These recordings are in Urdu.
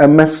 MS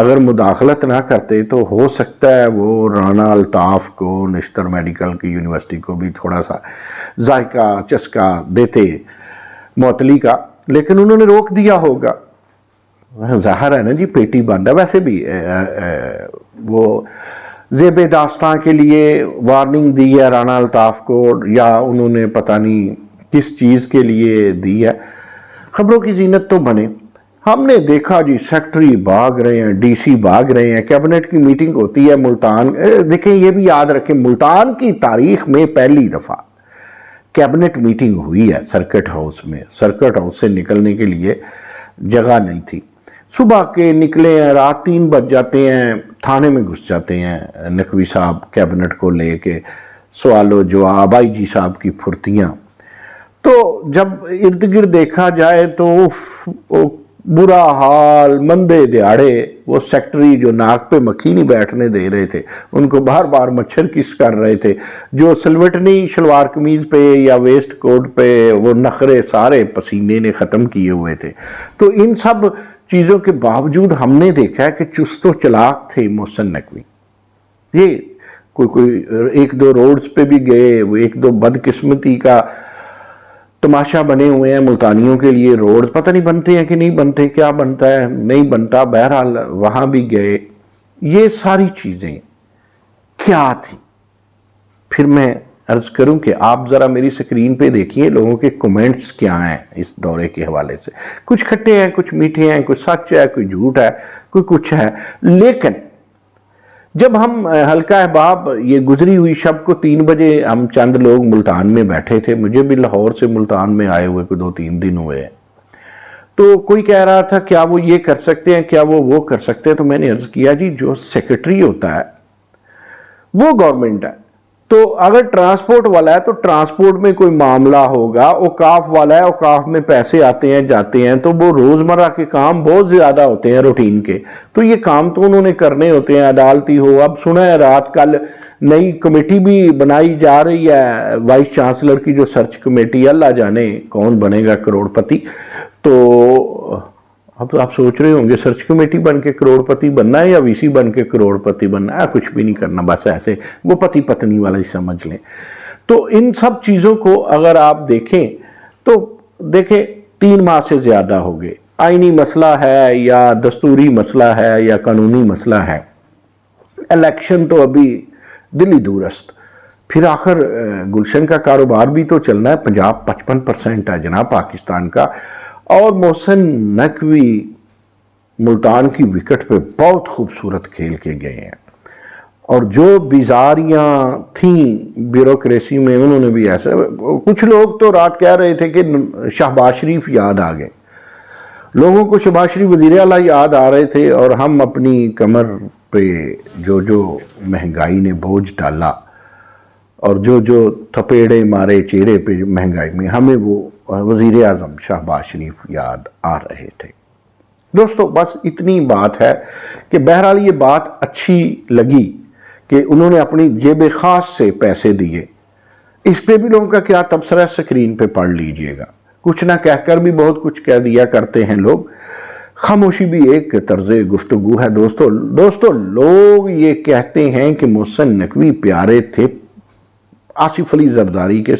اگر مداخلت نہ کرتے تو ہو سکتا ہے وہ رانا الطاف کو نشتر میڈیکل کی یونیورسٹی کو بھی تھوڑا سا ذائقہ چسکا دیتے معطلی کا، لیکن انہوں نے روک دیا ہوگا۔ ظاہر ہے نا جی، پیٹی بند ہے۔ ویسے بھی وہ زیب داستان کے لیے وارننگ دی ہے رانا الطاف کو، یا انہوں نے پتہ نہیں کس چیز کے لیے دی ہے۔ خبروں کی زینت تو بنے۔ ہم نے دیکھا جی سیکٹری بھاگ رہے ہیں، ڈی سی بھاگ رہے ہیں، کیبنٹ کی میٹنگ ہوتی ہے ملتان۔ دیکھیں یہ بھی یاد رکھیں، ملتان کی تاریخ میں پہلی دفعہ کیبنٹ میٹنگ ہوئی ہے سرکٹ ہاؤس میں۔ سرکٹ ہاؤس سے نکلنے کے لیے جگہ نہیں تھی۔ صبح کے نکلے ہیں، رات 3 بج جاتے ہیں، تھانے میں گھس جاتے ہیں نقوی صاحب کیبنٹ کو لے کے، سوال و جواب، آئی جی صاحب کی پھرتیاں۔ تو جب ارد گرد دیکھا جائے تو برا حال، مندے دیہڑے، وہ سیکٹری جو ناک پہ مکھی نہیں بیٹھنے دے رہے تھے، ان کو بار بار مچھر کس کر رہے تھے، جو سلوٹنی شلوار قمیض پہ یا ویسٹ کوٹ پہ وہ نخرے سارے پسینے نے ختم کیے ہوئے تھے۔ تو ان سب چیزوں کے باوجود ہم نے دیکھا ہے کہ چست و چلاک تھے محسن نقوی۔ یہ کوئی ایک دو روڈز پہ بھی گئے، وہ ایک دو بدقسمتی کا تماشا بنے ہوئے ہیں ملتانیوں کے لیے، روڈ پتہ نہیں بنتے ہیں کہ نہیں بنتے، کیا بنتا ہے نہیں بنتا، بہرحال وہاں بھی گئے۔ یہ ساری چیزیں کیا تھی؟ پھر میں عرض کروں کہ آپ ذرا میری سکرین پہ دیکھیے لوگوں کے کومنٹس کیا ہیں اس دورے کے حوالے سے۔ کچھ کھٹے ہیں، کچھ میٹھے ہیں، کچھ سچ ہے، کوئی جھوٹ ہے، کوئی کچھ ہے۔ لیکن جب ہم حلقہ احباب یہ گزری ہوئی شب کو 3 بجے ہم چند لوگ ملتان میں بیٹھے تھے، مجھے بھی لاہور سے ملتان میں آئے ہوئے کوئی 2-3 دن ہوئے ہیں، تو کوئی کہہ رہا تھا کیا وہ یہ کر سکتے ہیں، کیا وہ کر سکتے ہیں، تو میں نے عرض کیا جی جو سیکرٹری ہوتا ہے وہ گورنمنٹ ہے، تو اگر ٹرانسپورٹ والا ہے تو ٹرانسپورٹ میں کوئی معاملہ ہوگا، اوقاف والا ہے اوقاف میں پیسے آتے ہیں جاتے ہیں، تو وہ روزمرہ کے کام بہت زیادہ ہوتے ہیں روٹین کے، تو یہ کام تو انہوں نے کرنے ہوتے ہیں، عدالتی ہو۔ اب سنا ہے رات کل نئی کمیٹی بھی بنائی جا رہی ہے وائس چانسلر کی، جو سرچ کمیٹی، اللہ جانے کون بنے گا کروڑ پتی۔ تو اب آپ سوچ رہے ہوں گے سرچ کمیٹی بن کے کروڑ پتی بننا ہے یا وی سی بن کے کروڑ پتی بننا ہے؟ کچھ بھی نہیں کرنا، بس ایسے وہ پتی پتنی والا ہی سمجھ لیں۔ تو ان سب چیزوں کو اگر آپ دیکھیں تو دیکھیں 3 ماہ سے زیادہ ہو گئے، آئینی مسئلہ ہے یا دستوری مسئلہ ہے یا قانونی مسئلہ ہے، الیکشن تو ابھی دلی دورست، پھر آخر گلشن کا کاروبار بھی تو چلنا ہے۔ پنجاب 55% ہے جناب پاکستان کا، اور محسن نقوی ملتان کی وکٹ پہ بہت خوبصورت کھیل کے گئے ہیں، اور جو بیزاریاں تھیں بیوروکریسی میں انہوں نے بھی ایسا، کچھ لوگ تو رات کہہ رہے تھے کہ شہباز شریف یاد آ گئے، لوگوں کو شہباز شریف وزیر اعلیٰ یاد آ رہے تھے، اور ہم اپنی کمر پہ جو مہنگائی نے بوجھ ڈالا اور جو تھپیڑے مارے چہرے پہ مہنگائی میں، ہمیں وہ وزیر اعظم شہباز شریف یاد آ رہے تھے۔ دوستو بس اتنی بات ہے کہ بہرحال یہ بات اچھی لگی کہ انہوں نے اپنی جیب خاص سے پیسے دیے۔ اس پہ بھی لوگوں کا کیا تبصرہ ہے سکرین پہ پڑھ لیجئے گا۔ کچھ نہ کہہ کر بھی بہت کچھ کہہ دیا کرتے ہیں لوگ، خاموشی بھی ایک طرز گفتگو ہے۔ دوستو لوگ یہ کہتے ہیں کہ محسن نقوی پیارے تھے آصف علی زرداری کے،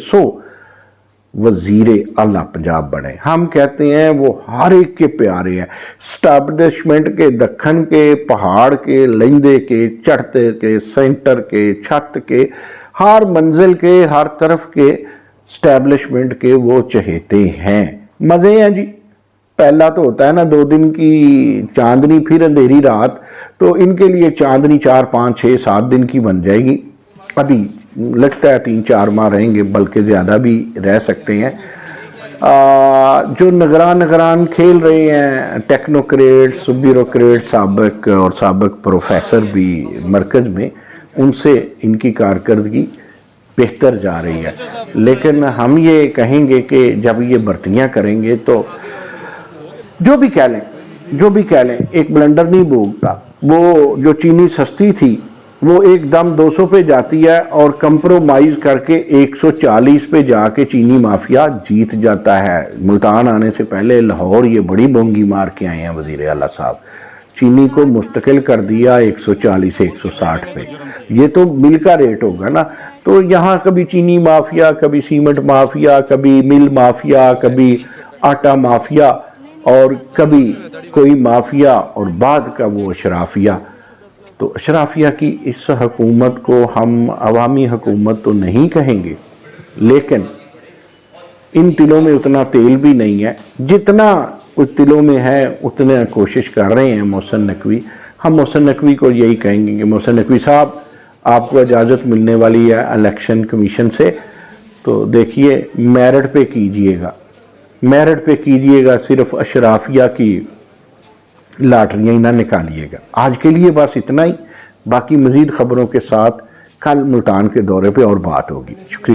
وزیر اعلیٰ پنجاب بنے۔ ہم کہتے ہیں وہ ہر ایک کے پیارے ہیں، اسٹیبلشمنٹ کے، دکن کے، پہاڑ کے، لندے کے، چڑھتے کے، سینٹر کے، چھت کے، ہر منزل کے، ہر طرف کے اسٹیبلشمنٹ کے وہ چہیتے ہیں۔ مزے ہیں جی، پہلا تو ہوتا ہے نا 2 دن کی چاندنی پھر اندھیری رات، تو ان کے لیے چاندنی 4 5 6 7 دن کی بن جائے گی۔ ابھی لگتا ہے 3-4 ماہ رہیں گے، بلکہ زیادہ بھی رہ سکتے ہیں۔ جو نگران کھیل رہے ہیں ٹیکنوکریٹس، بیوروکریٹ، سابق اور سابق پروفیسر بھی مرکز میں، ان سے ان کی کارکردگی بہتر جا رہی ہے، لیکن ہم یہ کہیں گے کہ جب یہ بھرتیاں کریں گے تو جو بھی کہہ لیں ایک بلنڈر نہیں بھوگتا۔ وہ جو چینی سستی تھی وہ ایک دم 200 پہ جاتی ہے، اور کمپرومائز کر کے 140 پہ جا کے چینی مافیا جیت جاتا ہے۔ ملتان آنے سے پہلے لاہور یہ بڑی بونگی مار کے آئے ہیں وزیر اعلیٰ صاحب، چینی کو مستقل کر دیا 140 سے 160 پہ، یہ تو مل کا ریٹ ہوگا نا. تو یہاں کبھی چینی مافیا، کبھی سیمنٹ مافیا، کبھی مل مافیا، کبھی آٹا مافیا، اور کبھی کوئی مافیا، اور بعد کا وہ اشرافیہ. تو اشرافیہ کی اس حکومت کو ہم عوامی حکومت تو نہیں کہیں گے، لیکن ان تلوں میں اتنا تیل بھی نہیں ہے جتنا کچھ تلوں میں ہے. اتنا کوشش کر رہے ہیں محسن نقوی. ہم محسن نقوی کو یہی کہیں گے کہ محسن نقوی صاحب، آپ کو اجازت ملنے والی ہے الیکشن کمیشن سے، تو دیکھیے میرٹ پہ کیجئے گا، میرٹ پہ کیجئے گا، صرف اشرافیہ کی لاٹریاں ہی نہ نکالیے گا. آج کے لیے بس اتنا ہی، باقی مزید خبروں کے ساتھ کل ملتان کے دورے پہ اور بات ہوگی. شکریہ.